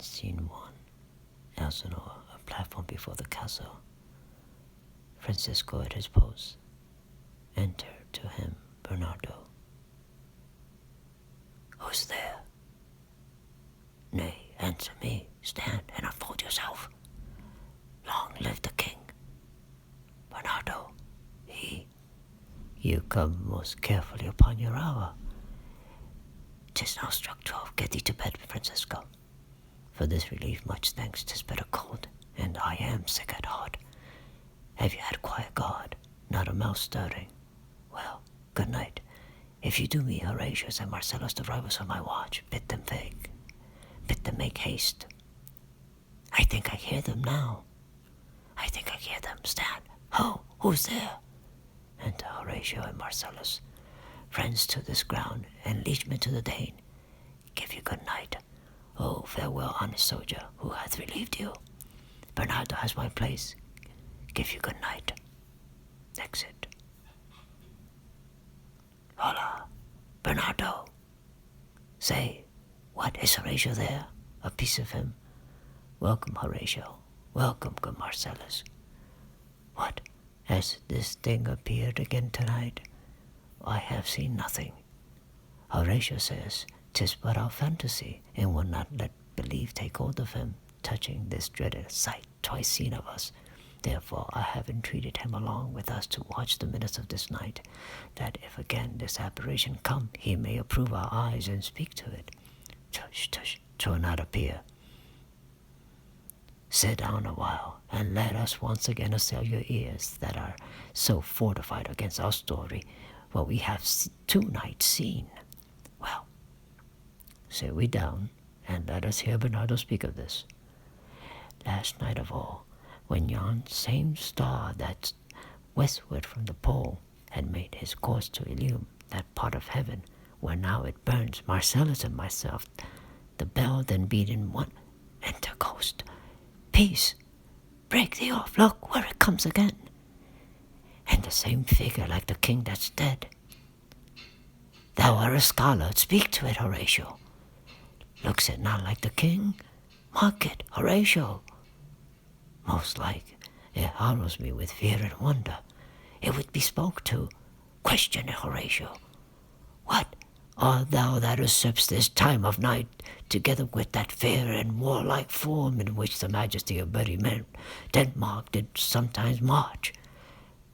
Scene 1. Elsinore, a platform before the castle. Francisco at his post. Enter to him Bernardo. Who's there? Nay, answer me. Stand and unfold yourself. Long live the king. Bernardo, he. You come most carefully upon your hour. 'Tis now struck 12. Get thee to bed, Francisco. For this relief, much thanks. 'Tis better cold, and I am sick at heart. Have you had quiet guard? Not a mouse stirring. Well, good night. If you do me Horatius and Marcellus, the rivals of my watch, bid them make haste. I think I hear them now. Stand. Ho, who's there? Enter Horatio and Marcellus, friends to this ground, and liegemen to the Dane. Give you good night. Oh, farewell, honest soldier, who hath relieved you. Bernardo has my place. Give you good night. Exit. Hola, Bernardo. Say, what, is Horatio there? A piece of him. Welcome, Horatio. Welcome, good Marcellus. What, has this thing appeared again tonight? I have seen nothing. Horatio says 'tis but our fantasy, and will not let belief take hold of him, touching this dreaded sight twice seen of us. Therefore I have entreated him along with us to watch the minutes of this night, that if again this apparition come, he may approve our eyes and speak to it. Tush, tush, 'twill not appear. Sit down a while, and let us once again assail your ears that are so fortified against our story, what we have 2 nights seen. Well, sit we down, and let us hear Bernardo speak of this. Last night of all, when yon same star that's westward from the pole had made his course to illume that part of heaven where now it burns, Marcellus and myself, the bell then beat in one. Enter ghost. Peace, break thee off, look where it comes again. And the same figure like the king that's dead. Thou art a scholar, speak to it, Horatio. Looks it not like the king? Mark it, Horatio. Most like, it harrows me with fear and wonder. It would be spoke to. Question it, Horatio. What, art thou that usurps this time of night, together with that fair and warlike form in which the majesty of bloody men, Denmark, did sometimes march?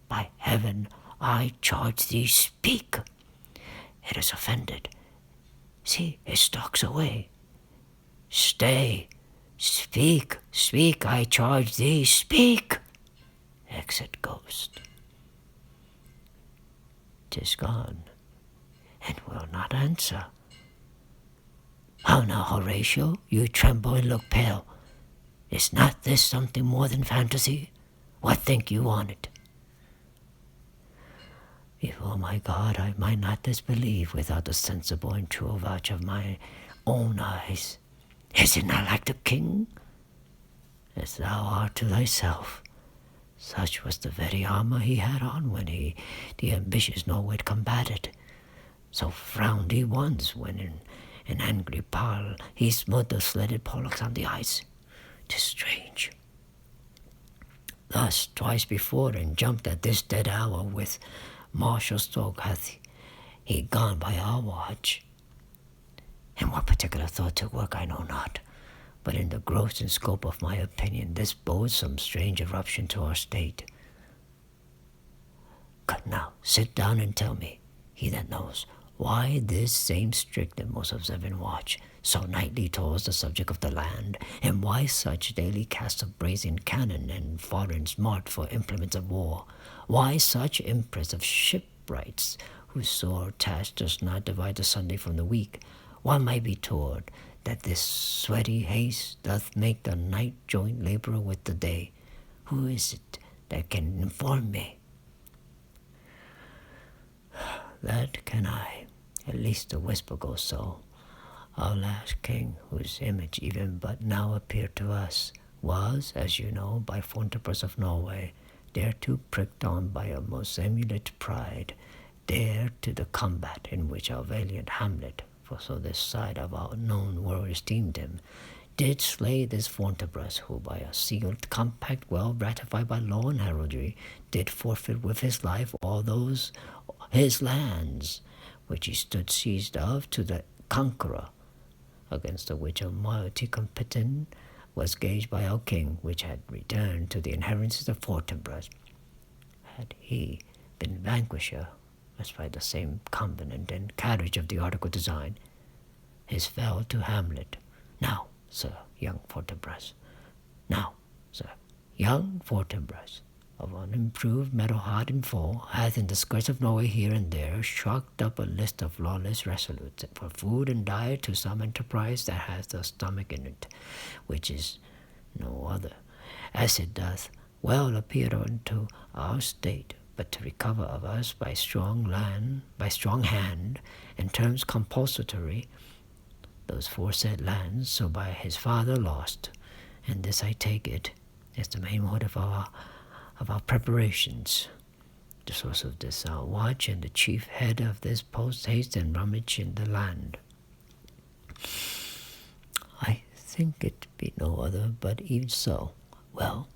By heaven, I charge thee, speak. It is offended. See, it stalks away. Stay. Speak, speak, I charge thee, speak. Exit ghost. 'Tis gone, and will not answer. How now, Horatio, you tremble and look pale. Is not this something more than fantasy? What think you on it? Before my God, I might not disbelieve without the sensible and true vouch of my own eyes. Is it not like the king? As thou art to thyself. Such was the very armor he had on when the ambitious Norwood combated. So frowned he once when in angry parle he smote the sledded Pollux on the ice. 'Tis strange. Thus twice before and jumped at this dead hour with martial stroke hath he gone by our watch. And what particular thought took work I know not, but in the growth and scope of my opinion this bodes some strange eruption to our state. But now sit down and tell me, he that knows, why this same strict and most observant watch so nightly toils the subject of the land, and why such daily cast of brazen cannon and foreign smart for implements of war, why such impress of shipwrights, whose sore task does not divide the Sunday from the week, why might be toward that this sweaty haste doth make the night joint laborer with the day. Who is it that can inform me? That can I, at least the whisper goes so. Our last king, whose image even but now appeared to us, was, as you know, by Fontepers of Norway, thereto pricked on by a most emulate pride, dare to the combat in which our valiant Hamlet, for so this side of our known world esteemed him, did slay this Fortinbras, who by a sealed compact well ratified by law and heraldry did forfeit with his life all those his lands which he stood seized of to the conqueror, against the which a moiety competent was gauged by our king, which had returned to the inheritance of Fortinbras. Had he been vanquisher, as by the same covenant and carriage of the article design, his fell to Hamlet. Now, sir, young Fortinbras. Now, sir, young Fortinbras, of unimproved metal heart and full, hath in the skirts of Norway here and there shocked up a list of lawless resolutes for food and diet to some enterprise that hath a stomach in it, which is no other, as it doth well appear unto our state, but to recover of us by strong hand, and terms compulsory, those foresaid lands, so by his father lost. And this I take it as the main motive of our preparations. The source of this our watch, and the chief head of this post haste and rummage in the land. I think it be no other, but even so, well,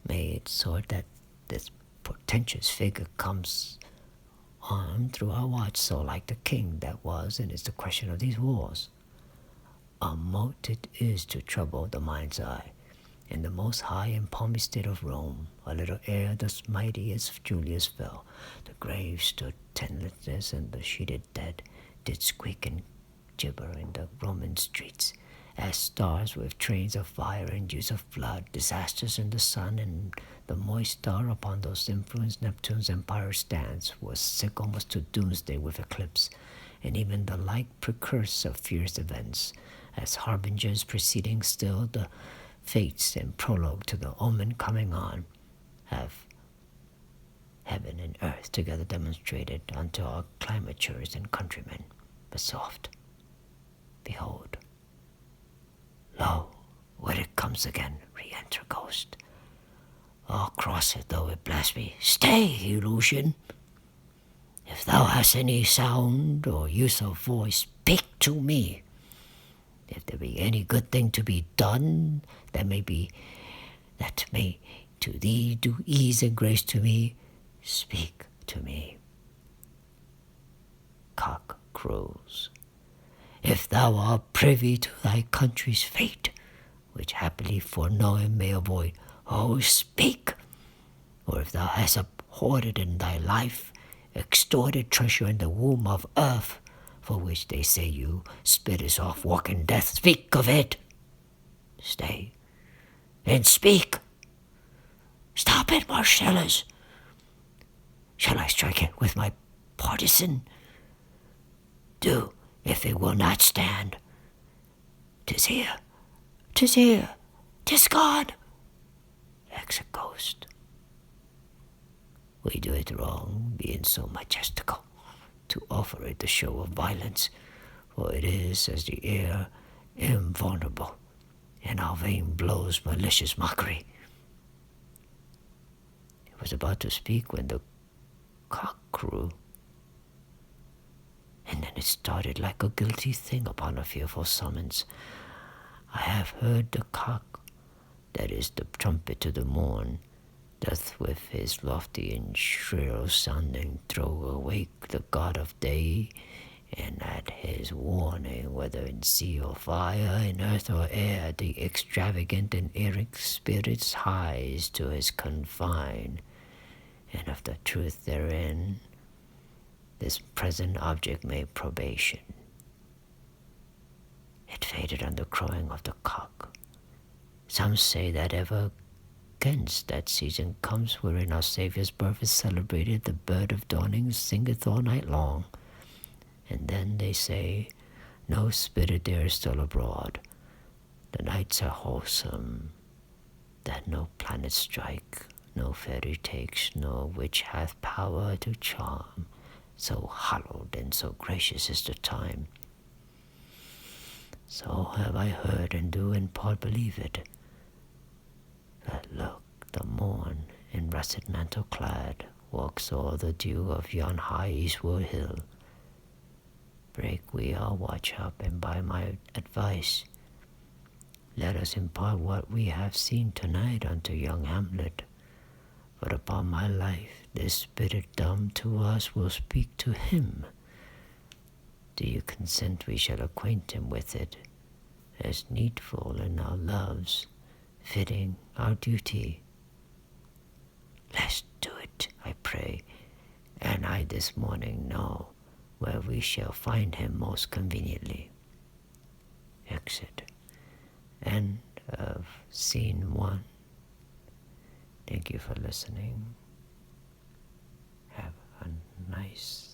may it sort that this portentous figure comes on through our watch, so like the king that was, and is the question of these wars. A mote it is to trouble the mind's eye, in the most high and palmy state of Rome, a little ere thus mighty as Julius fell, the grave stood tenantless, and the sheeted dead did squeak and gibber in the Roman streets, as stars with trains of fire and dews of blood, disasters in the sun, and the moist star upon those influenced Neptune's empire stands, was sick almost to doomsday with eclipse, and even the like precursor of fierce events, as harbingers preceding still the fates and prologue to the omen coming on, have heaven and earth together demonstrated unto our climatures and countrymen. But soft, behold, lo, where it comes again, re-enter ghost. Oh, cross it though it bless me. Stay, illusion! If thou hast any sound or use of voice, speak to me. If there be any good thing to be done, that may to thee do ease and grace to me, speak to me. Cock crows. If thou art privy to thy country's fate, which happily foreknowing may avoid, oh, speak! Or if thou hast hoarded in thy life, extorted treasure in the womb of earth, for which they say you spittest off walking death, speak of it. Stay, and speak. Stop it, Marcellus. Shall I strike it with my partisan? Do, if it will not stand. 'Tis here, 'tis here, 'tis gone. Exit ghost. We do it wrong, being so majestical, to offer it the show of violence, for it is as the air invulnerable, and our vain blows malicious mockery. It was about to speak when the cock crew, and then it started like a guilty thing upon a fearful summons. I have heard the cock, that is the trumpet to the morn, doth with his lofty and shrill sounding throw awake the god of day, and at his warning, whether in sea or fire, in earth or air, the extravagant and errant spirits hies to his confine, and of the truth therein, this present object made probation. It faded on the crowing of the cock. Some say that ever against that season comes wherein our Saviour's birth is celebrated, the bird of dawning singeth all night long. And then they say, no spirit there is still abroad. The nights are wholesome, that no planet strike, no fairy takes, nor witch hath power to charm. So hallowed and so gracious is the time. So have I heard, and do in part believe it, that look, the morn, in russet mantle clad, walks o'er the dew of yon high eastward hill. Break we our watch up, and by my advice, let us impart what we have seen tonight unto young Hamlet. For upon my life, this spirit dumb to us will speak to him. Do you consent we shall acquaint him with it, as needful in our loves, fitting our duty? Let's do it, I pray, and I this morning know where we shall find him most conveniently. Exit. End of scene 1. Thank you for listening. Have a nice